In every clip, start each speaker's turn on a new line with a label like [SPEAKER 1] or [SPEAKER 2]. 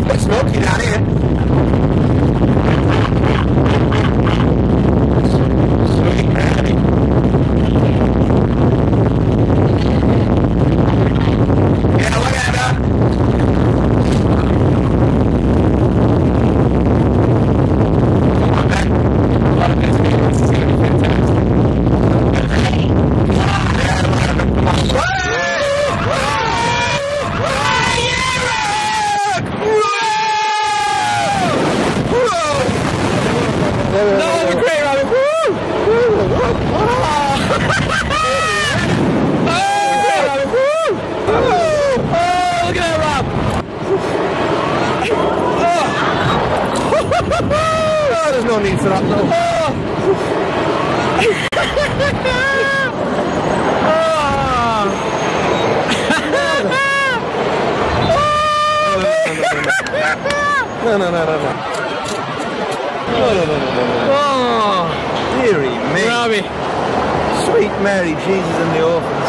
[SPEAKER 1] It's smoky down here. Sweet Mary. Yeah, look at that. There's no need for that though. No. Oh, dearie me.
[SPEAKER 2] Robbie.
[SPEAKER 1] Sweet Mary, Jesus and the orphans.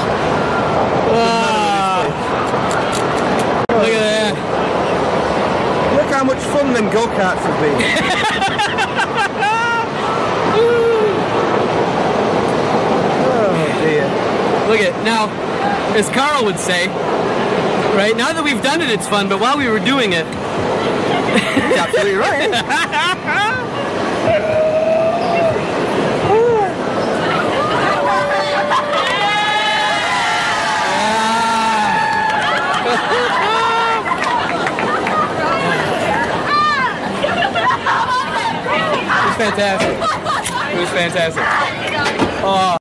[SPEAKER 2] Look at that.
[SPEAKER 1] Look how much fun them go-karts have been. Oh dear.
[SPEAKER 2] Look at now, as Carl would say, right? Now that we've done it, it's fun, but while we were doing it,
[SPEAKER 1] You're absolutely right.
[SPEAKER 2] It was fantastic. It was fantastic. Oh.